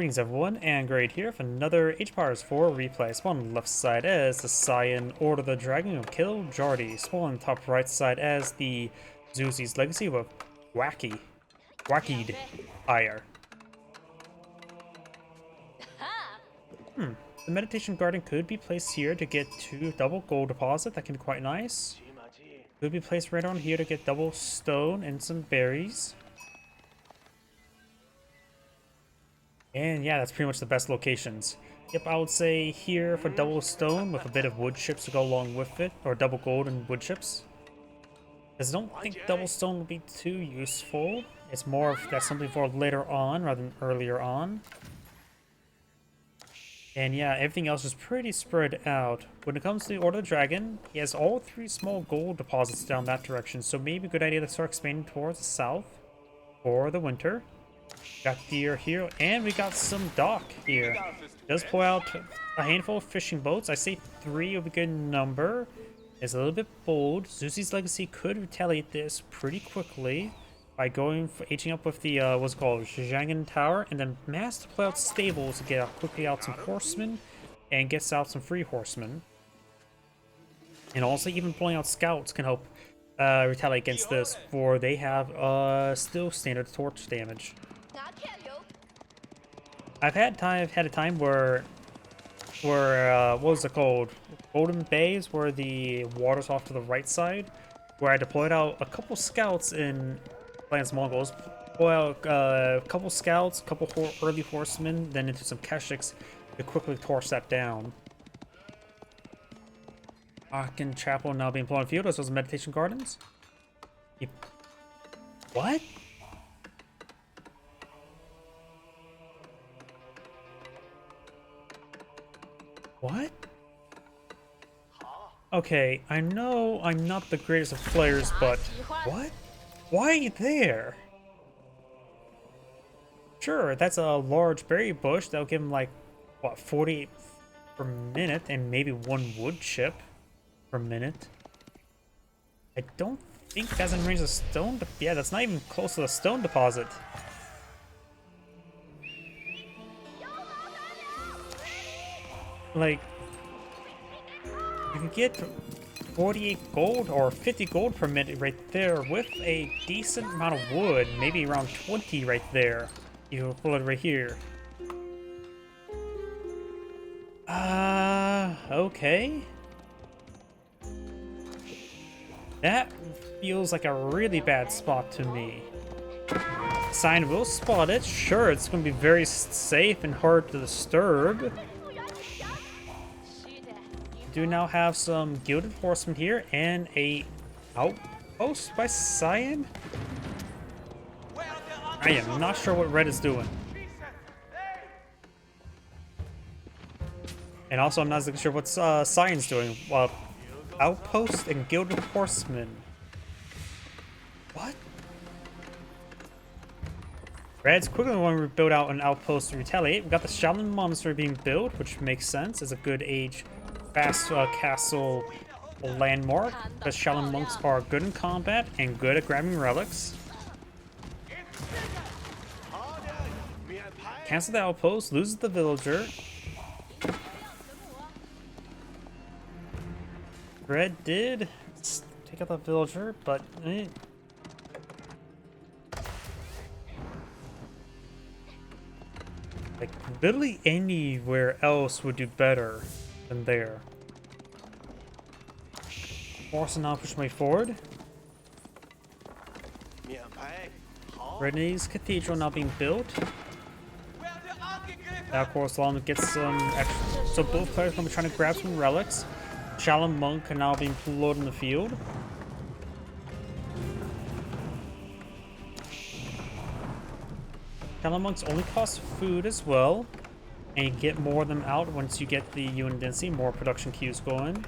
Greetings everyone, and Grade here for another H-Powers 4 replay. Spawn on the left side as the Cyan Order the Dragon of Kiljardi. Spawn on the top right side as the Zeus's Legacy with CwackedyHier. The Meditation Garden could be placed here to get 2 double gold deposit. That can be quite nice. Could be placed right on here to get double stone and some berries. And yeah, that's pretty much the best locations. Yep, I would say here for double stone with a bit of wood chips to go along with it, or double gold and wood chips. Because I don't think double stone will be too useful. It's more of that's something for later on rather than earlier on. And yeah, everything else is pretty spread out. When it comes to the Order of the Dragon, he has all 3 small gold deposits down that direction, so maybe a good idea to start expanding towards the south for the winter. Got deer here, and we got some dock here. Does pull out a handful of fishing boats. I say 3 would be a good number. It's a little bit bold. Zeus's Legacy could retaliate this pretty quickly by going for aging up with the what's it called, Zhangan Tower, and then mass to play out stables to get out quickly out some horsemen and gets out some free horsemen. And also even pulling out scouts can help retaliate against this, for they have still standard torch damage. I've had a time where what was it called? Golden Bays, where the water's off to the right side, where I deployed out a couple scouts in Lance Mongols, deploy out a couple scouts, a couple early horsemen, then into some Keshiks to quickly torch that down. Aachen Chapel now being put on field as those meditation gardens. What? What? Okay, I know I'm not the greatest of players, but what? Why are you there? Sure, that's a large berry bush. That'll give him like, what, 40 per minute and maybe 1 wood chip per minute. I don't think that's in range of stone. Yeah, that's not even close to the stone deposit. Like, you can get 48 gold or 50 gold per minute right there with a decent amount of wood, maybe around 20 right there. You can pull it right here. Okay. That feels like a really bad spot to me. Sign will spot it. Sure, it's going to be very safe and hard to disturb. Do now have some gilded horsemen here and a outpost by Cyan. I am not sure what red is doing. And also I'm not exactly sure what Cyan's doing. Well, outpost and gilded horsemen. What? Red's quickly want to build out an outpost to retaliate. We got the Shaolin Monastery being built, which makes sense as a good age fast castle landmark, because Shaolin monks are good in combat and good at grabbing relics. Cancel the outpost, loses the villager. Red did take out the villager, but like literally anywhere else would do better than there. Forcing now push my way forward. Redney's Cathedral now being built. Now, of course, along to get some extra. So both players going to be trying to grab some relics. Shaolin Monk are now being loaded in the field. Shaolin Monks only cost food as well. And you get more of them out once you get the UN density, more production queues going.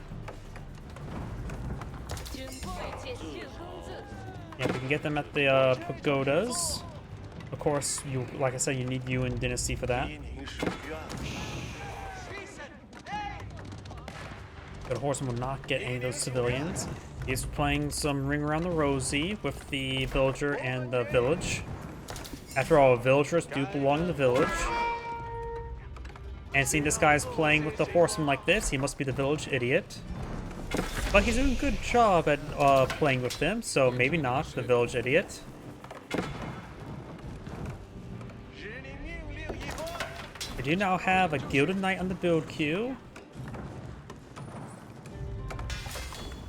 Yeah, we can get them at the pagodas. Of course, like I said, you need UN dynasty for that. But horseman will not get any of those civilians. He's playing some Ring Around the Rosie with the villager and the village. After all, villagers do belong in the village. And seeing this guy's playing with the horseman like this, he must be the village idiot. But he's doing a good job at playing with them, so maybe not the village idiot. We do now have a Gilded Knight on the build queue.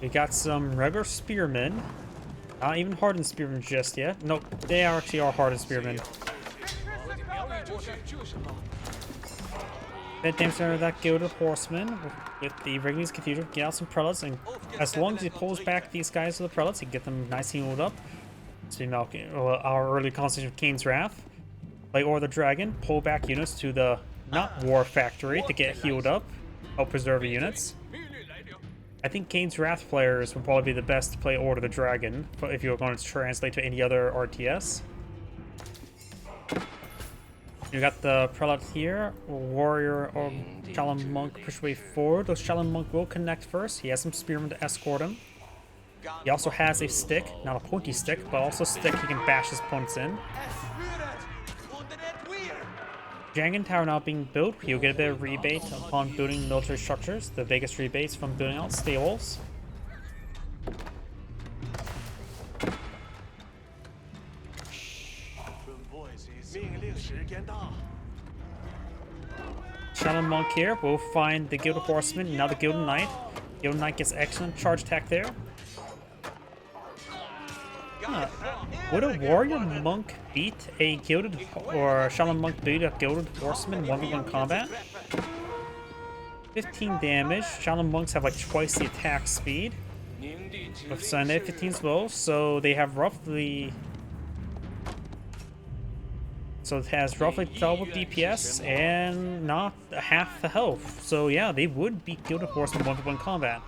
We got some regular spearmen. Not even hardened spearmen just yet. Nope, they actually are hardened spearmen. Bit damage to that Gilded Horseman with the Rigby's Cathedral. Get out some prelates, and as long as he pulls back these guys to the prelates, he can get them nice and healed up. So our early constellation of Kane's Wrath. Play Or the Dragon, pull back units to the not War Factory to get healed up, help preserve the units. I think Kane's Wrath players would probably be the best to play Order the Dragon if you're going to translate to any other RTS. You got the Prelate here, Warrior or Shaolin Monk push way forward. Those Shaolin Monk will connect first. He has some spearmen to escort him. He also has a stick, not a pointy stick, but also a stick he can bash his opponents in. Dragon Tower now being built. He'll get a bit of rebate upon building military structures. The biggest rebates from building out stables. Shaolin Monk here will find the Gilded Horseman, now the Gilded Knight. Gilded Knight gets excellent charge attack there. Huh. Would a Warrior Monk beat a Gilded, or Shaolin Monk beat a Gilded Horseman 1v1 combat? 15 damage. Shaolin Monks have like twice the attack speed. With Sunday 15 as well, so they have roughly... So it has roughly double DPS and not half the health. So yeah, they would beat Gilded Horseman 1v1 combat.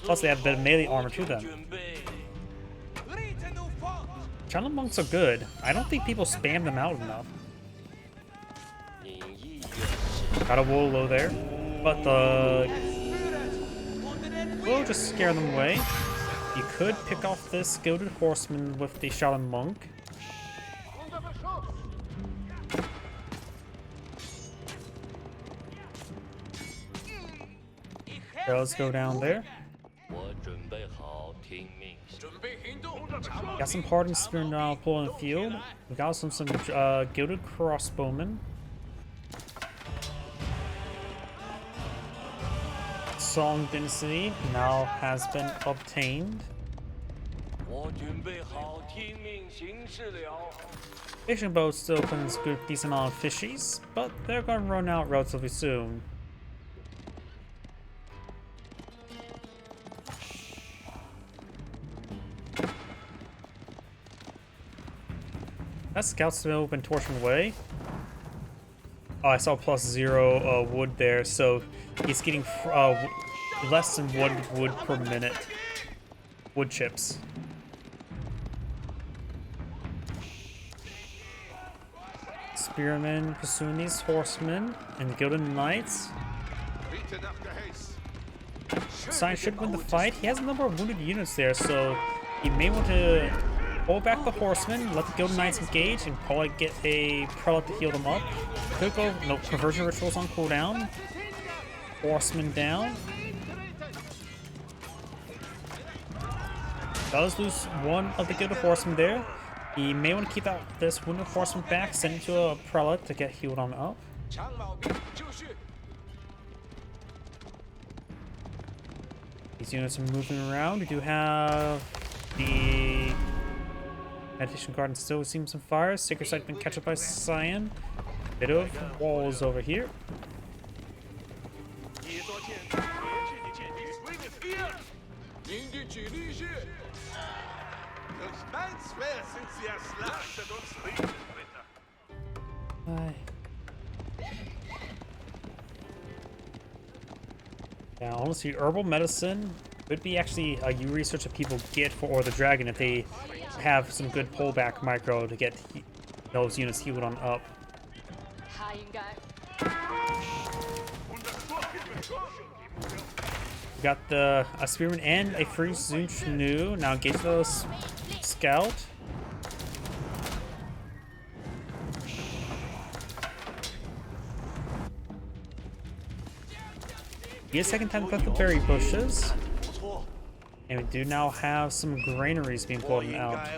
Plus they have a bit of melee armor to them. Shaolin Monks are good. I don't think people spam them out enough. Got a Wolo there. But we'll just scare them away. You could pick off this Gilded Horseman with the Shaolin Monk. Let's go down there. Got some hardened spear now pulling the field. We got some Gilded Crossbowmen. Song Dynasty now has been obtained. Fishing boat still puts a good decent amount of fishies, but they're gonna run out relatively soon. That scout still been torching away. Oh, I saw +0 wood there, so he's getting less than 1 wood per minute. Wood chips. Spearmen pursuing these horsemen and the Gilded Knights. Sign should win the fight. He has a number of wounded units there, so he may want to pull back the horsemen, let the Gilded Knights engage, and probably get a prelate to heal them up. Could go, no, conversion rituals on cooldown. Horseman down. Does lose one of the Gilded Horsemen there. He may want to keep out this wounded horseman back, send it to a prelate to get healed on up. These units are moving around. We do have the Meditation Garden still seeing some fire. Sacred Site been captured by Cyan. Bit of walls over here. Yeah, honestly, herbal medicine could be actually a new research that people get for Or the Dragon if they have some good pullback micro to get those units healed on up. We got a Spearman and a Free Zunch new. Now engage the Scout. He is taking time to cut the berry bushes. And we do now have some granaries being pulled out.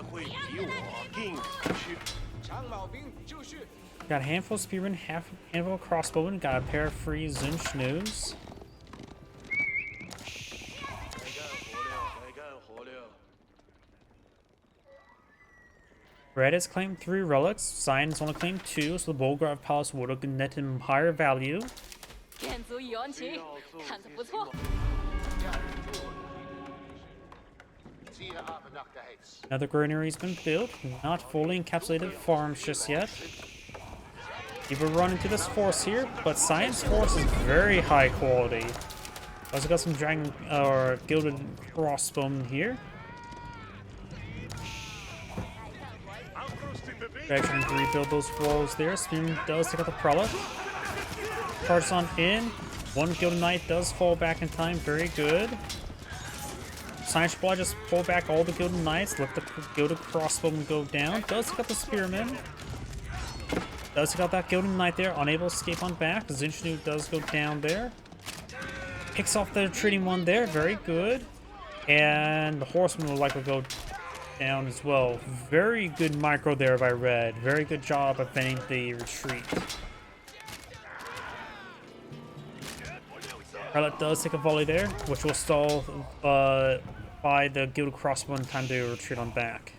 Got a handful of spearmen, handful of crossbowmen, got a pair of free Zunschnoos. Red has claimed 3 relics, Cyan has only claimed 2, so the Bulgar Palace would have net him higher value. Another granary's been built, not fully encapsulated farms just yet. People run into this force here, but Cyan's force is very high quality. Also got some dragon or gilded crossbowmen here. Trying to rebuild those walls there. Spearman does take out the prelate. Charges on in. One gilded knight does fall back in time. Very good. Science Supply just pull back all the gilded knights. Let the gilded crossbowman go down. Does take out the spearman. Does take out that gilded knight there. Unable to escape on back. Zinchnu does go down there. Picks off the retreating one there. Very good. And the horseman will likely go down as well. Very good micro there by Red. Very good job of preventing the retreat. Prelate does take a volley there, which will stall by the gilded crossbow in time to retreat on back.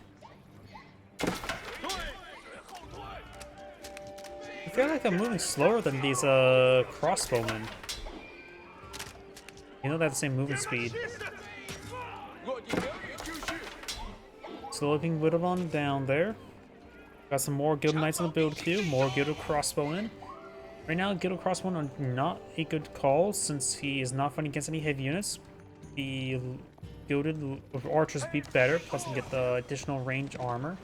I feel like I'm moving slower than these crossbowmen. You know, they have the same movement speed. Still looking whittled on down there. Got some more gilded knights in the build queue, more gilded crossbowmen. Right now, gilded crossbowmen are not a good call since he is not fighting against any heavy units. The gilded archers would be better, plus you get the additional range armor.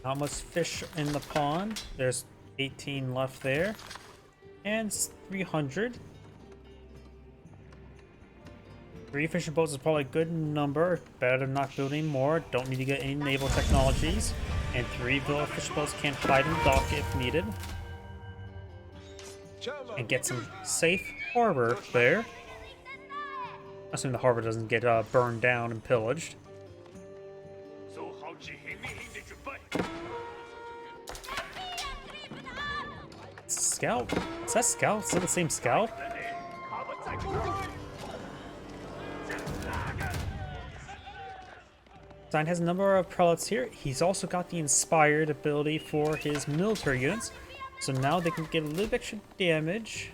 Not much fish in the pond. There's 18 left there. And 300. 3 fishing boats is probably a good number. Better than not building more. Don't need to get any naval technologies. And 3 fishing boats can hide in the dock if needed. And get some safe harbor there. Assuming the harbor doesn't get burned down and pillaged. Scout? Is that Scout? Still the same Scout? Stein has a number of prelates here. He's also got the inspired ability for his military units. So now they can get a little extra damage.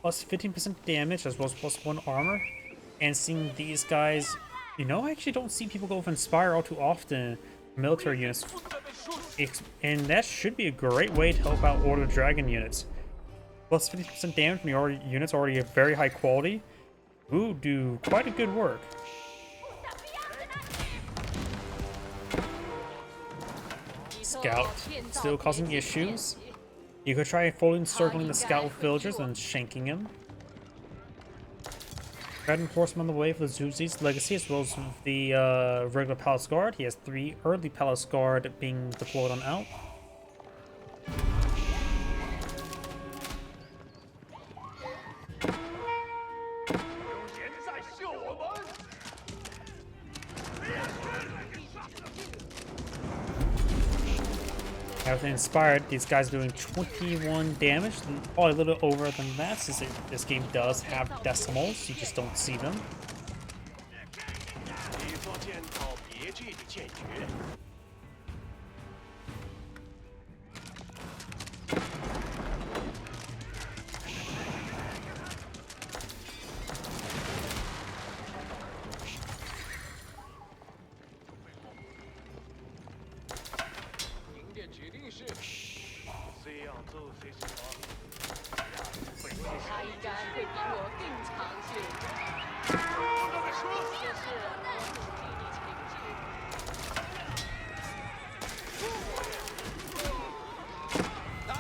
Plus 15% damage as well as plus 1 armor. And seeing these guys, you know, I actually don't see people go with inspire all too often. Military units. And that should be a great way to help out Order Dragon units. Plus 50% damage from your units already of very high quality. Ooh, do quite a good work. Scout still causing issues. You could try fully encircling the scout with villagers and shanking him. Red Horseman on the way for the Zuzi's legacy as well as the regular Palace Guard. He has 3 early Palace Guard being deployed on out. Everything inspired, these guys are doing 21 damage, probably a little over than that since this game does have decimals, you just don't see them.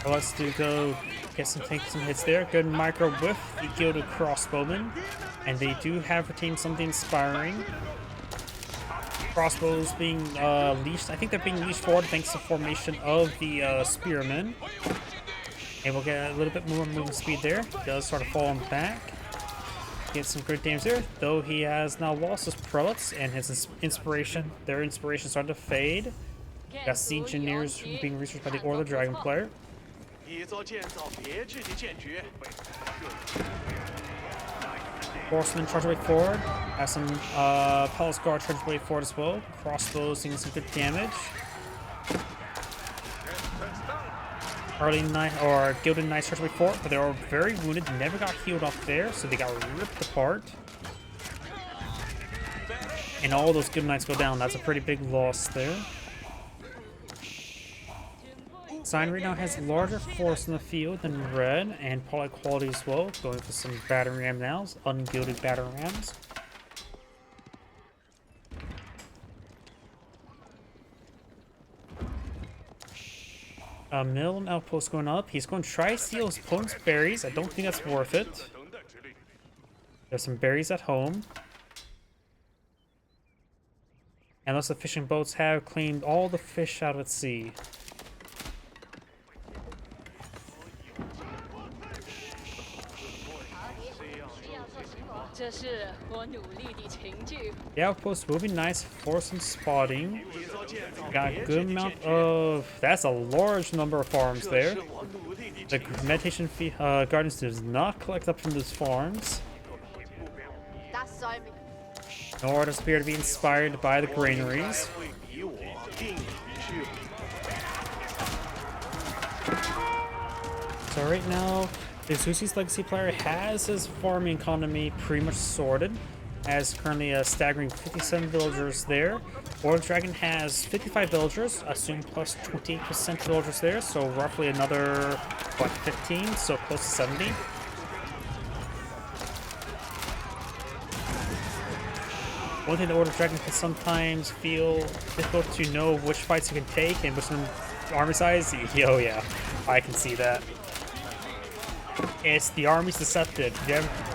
Let's go get take some hits there. Good micro with the gilded crossbowman, and they do have retained something inspiring. Crossbows being leashed. I think they're being leashed forward thanks to formation of the spearmen. And we'll get a little bit more movement speed there. Does start falling back. Get some good damage there, though he has now lost his prelates and his inspiration. Their inspiration starting to fade. Got siege engineers being researched by the Lord of the Dragon player. Horsemen charge way forward. Has some Palace Guard charge way forward as well. Crossbows seeing some good damage. Early Knight or Gilded Knights charge way forward, but they were very wounded, never got healed off there, so they got ripped apart. And all those Gilded Knights go down. That's a pretty big loss there. Sign right now has larger force in the field than red, and probably quality as well. Going for some battering ram now, ungilded battering rams. Mill and outpost going up. He's going to try to steal his opponent's berries. I don't think that's worth it. There's some berries at home. Unless the fishing boats have claimed all the fish out at sea. The outpost will be nice for some spotting. Got a good amount of... That's a large number of farms there. The meditation gardens does not collect up from those farms. Nor does appear to be inspired by the granaries. So right now, the Zuzi's Legacy player has his farming economy pretty much sorted. Has currently a staggering 57 villagers there. Lord Dragon has 55 villagers, assume plus 20% villagers there, so roughly another, what, 15, so close to 70. One thing the Lord Dragon can sometimes feel difficult to know which fights you can take and which army size. Oh yeah, I can see that. It's the army's deceptive.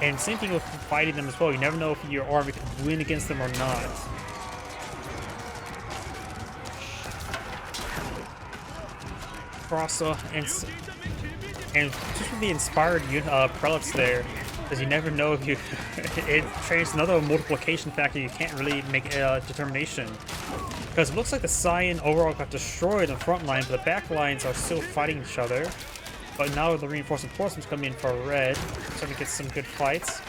And same thing with fighting them as well. You never know if your army can win against them or not. Cross and just with the inspired prelates there, because you never know if you it trains another multiplication factor. You can't really make a determination. Because it looks like the Scion overall got destroyed in the front line, but the back lines are still fighting each other. But now the reinforcements coming in for red, starting to get some good fights.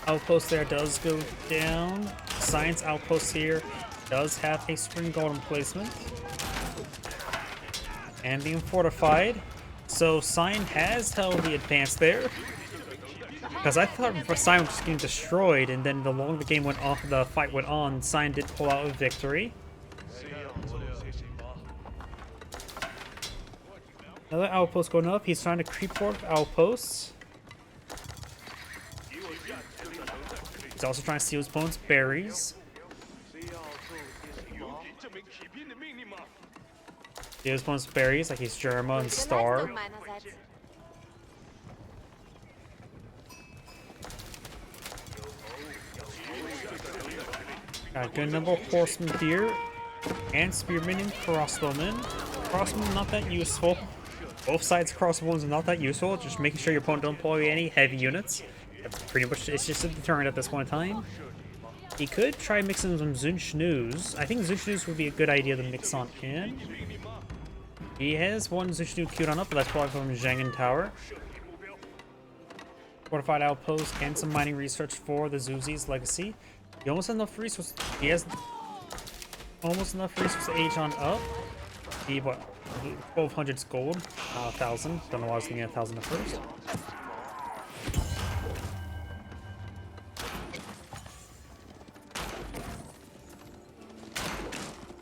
Outpost there does go down. Science outpost here does have a spring golden placement. And being fortified. So Scion has held the advance there. Because I thought Scion was just getting destroyed, and then the longer the game went on, the fight went on, Scion did pull out a victory. Another outpost going up. He's trying to creep forward outposts. He's also trying to steal his opponent's berries. Steal his opponent's berries like he's Germa and Star. Got a good number of horsemen here. And spearmen and crossbowmen. Crossbowmen not that useful. Both sides crossbows are not that useful, just making sure your opponent don't employ any heavy units. That's pretty much, it's just a deterrent at this point in time. He could try mixing some Zunschnus. I think Zunschnus would be a good idea to mix on in. He has one Zunschnu queued on up, but that's probably from Zhangan Tower. Fortified outpost and some mining research for the Zuzi's Legacy. He almost has enough resources. He has almost enough resources to age on up. He, what, 1200's gold, 1000. Don't know why I was thinking 1000 at first.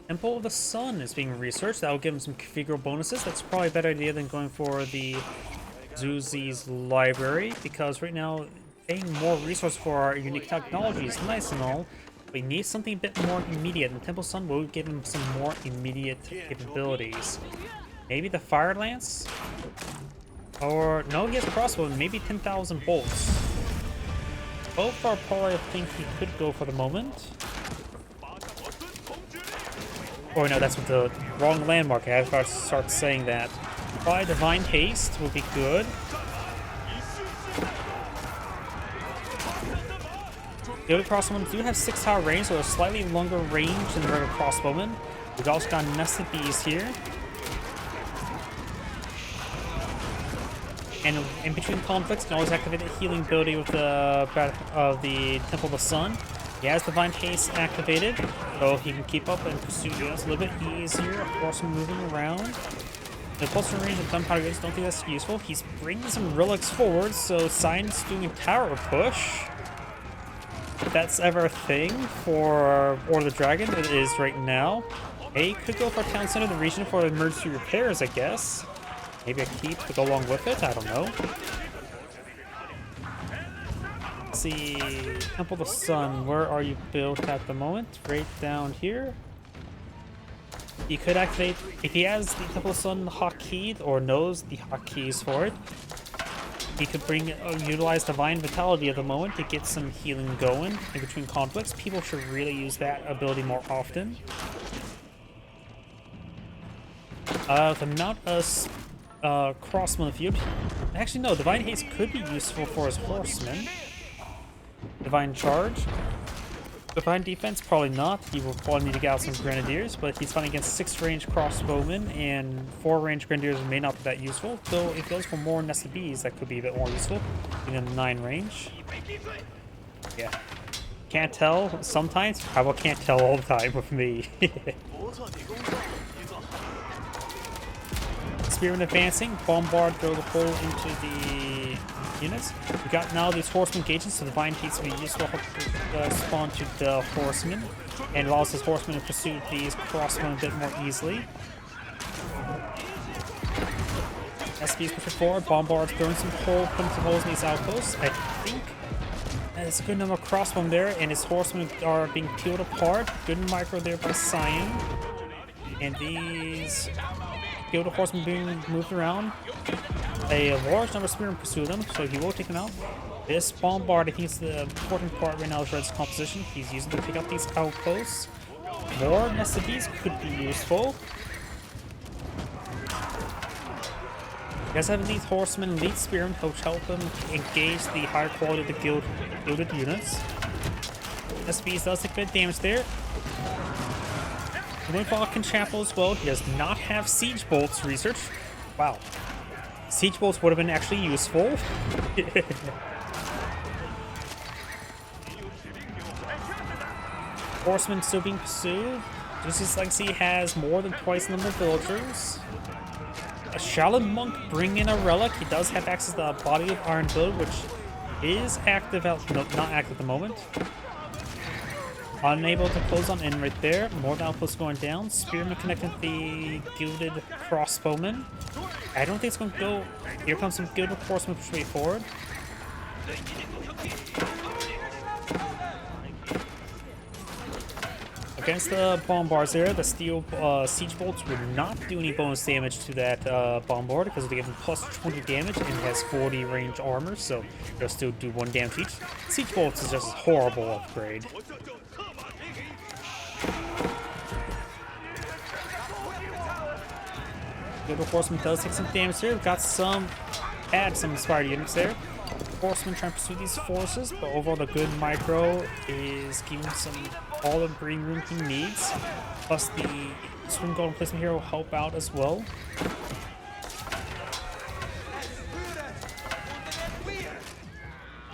Temple of the Sun is being researched. That will give him some configural bonuses. That's probably a better idea than going for the Zuzi's library, because right now paying more resources for our unique technology is nice and all, We need something a bit more immediate, and the Temple Sun will give him some more immediate capabilities. Maybe the Fire Lance? Or, no, he has crossbow, maybe 10,000 bolts. Both are probably I think he could go for the moment. Or no, that's what the wrong landmark. I have to start saying that. Probably Divine Haste would be good. The other crossbowmen do have 6-tower range, so a slightly longer range than the regular crossbowmen. We've also got Nested Bees here. And in between conflicts, you can always activate the healing ability with the Temple of the Sun. He has Divine Haste activated, so he can keep up and pursue units a little bit easier. Of course, moving around. The closer range of gunpowder units don't think that's useful. He's bringing some relics forward, so Cyan's doing a tower push. If that's ever a thing for Order of the Dragon, it is right now. He could go for Town Center, the region for emergency repairs, I guess. Maybe a keep to go along with it, I don't know. Let's see, Temple of the Sun, where are you built at the moment? Right down here. He could activate, if he has the Temple of the Sun hotkeyed, or knows the hotkeys for it, he could utilize Divine Vitality at the moment to get some healing going in between conflicts. People should really use that ability more often. To mount a crossman in the field. Actually, no, Divine Haste could be useful for his horsemen. Divine Charge. Divine Defense, probably not. He will probably need to get out some Grenadiers, but he's fighting against 6-range crossbowmen, and 4-range Grenadiers may not be that useful. Though if he goes for more Nested Bees, that could be a bit more useful. Even 9-range. Yeah. Can't tell sometimes. How about can't tell all the time with me? Spearmen advancing, bombard, throw the hole into the units. We got now these horsemen gauges, so Divine Haste will be useful to respond to the horsemen, and allows his horsemen to pursue these crossmen a bit more easily. SBs pushing forward, bombards throwing some putting some holes in these outposts. I think there's a good number of crossbowmen there, and his horsemen are being peeled apart. Good micro there by Cyan, and these Guild of Horsemen being moved around. A large number of spearmen pursue them, so he will take them out. This bombard, I think, is the important part right now of Red's composition. He's using to pick up these outposts. More Nested Bees could be useful. He does have elite horsemen and elite spearmen, which help them engage the higher quality of the gilded units. Nested Bees does take a bit of damage there. The Windfalcon Chapel as well. He does not have Siege Bolts research. Wow. Siege Bolts would have been actually useful. Horsemen still being pursued. Lucius Legacy has more than twice the number of villagers. A Shaolin Monk bring in a relic. He does have access to the Body of Iron build, which is active out, no, not active at the moment. Unable to close on in right there. More outposts going down. Spearman connecting the gilded crossbowmen. I don't think it's going to go. Here comes some gilded horsemen push way forward. Against the bombards there, the steel siege bolts would not do any bonus damage to that bombard because they give them plus 20 damage and has 40 range armor, so they'll still do 1 damage each. Siege bolts is just a horrible upgrade. Gilded Horseman does take some damage here. We've got some inspired units there. Horsemen trying to pursue these forces, but overall the good micro is giving some all the breathing room he needs. Plus the Swing Golden Placement here will help out as well.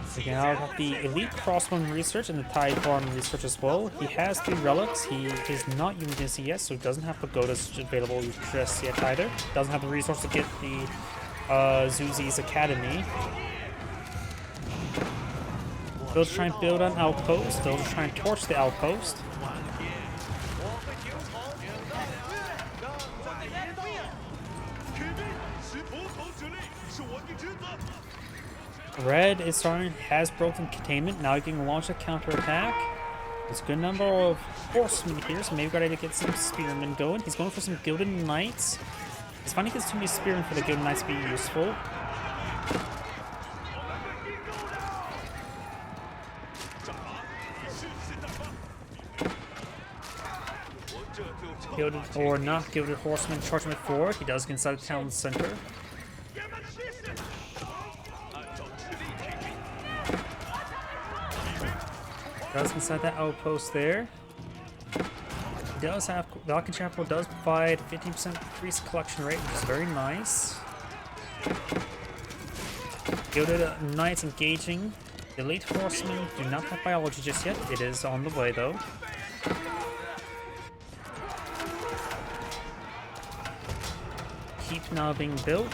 So now I've got the Elite Crossbowman research and the Tide Farm research as well. He has 3 relics. He is not using this yet, so he doesn't have pagodas available just yet either. Doesn't have the resource to get the Zuzi's Academy. They'll try and build an outpost. They'll try and torch the outpost. Red is has broken containment. Now he can launch a counterattack. There's a good number of horsemen here, so maybe got to get some spearmen going. He's going for some Gilded Knights. It's funny because too many spearmen for the Gilded Knights to be useful. Gilded or not Gilded Horseman charging it forward. He does get inside the town center. Does inside that outpost there. He does have the Alchemy Chapel does provide 15% increased collection rate, which is very nice. Gilded Knights engaging. The Elite Horsemen do not have biology just yet. It is on the way though. Keep now being built.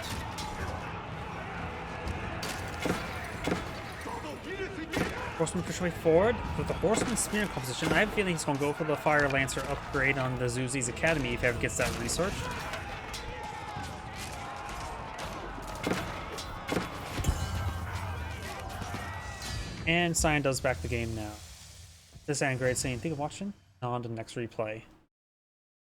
Horseman push way forward. With the Horseman Spear composition, I have a feeling he's going to go for the Fire Lancer upgrade on the Zuzi's Academy if he ever gets that research. And Cyan does back the game now. This is Great saying, thank you for watching. On to the next replay.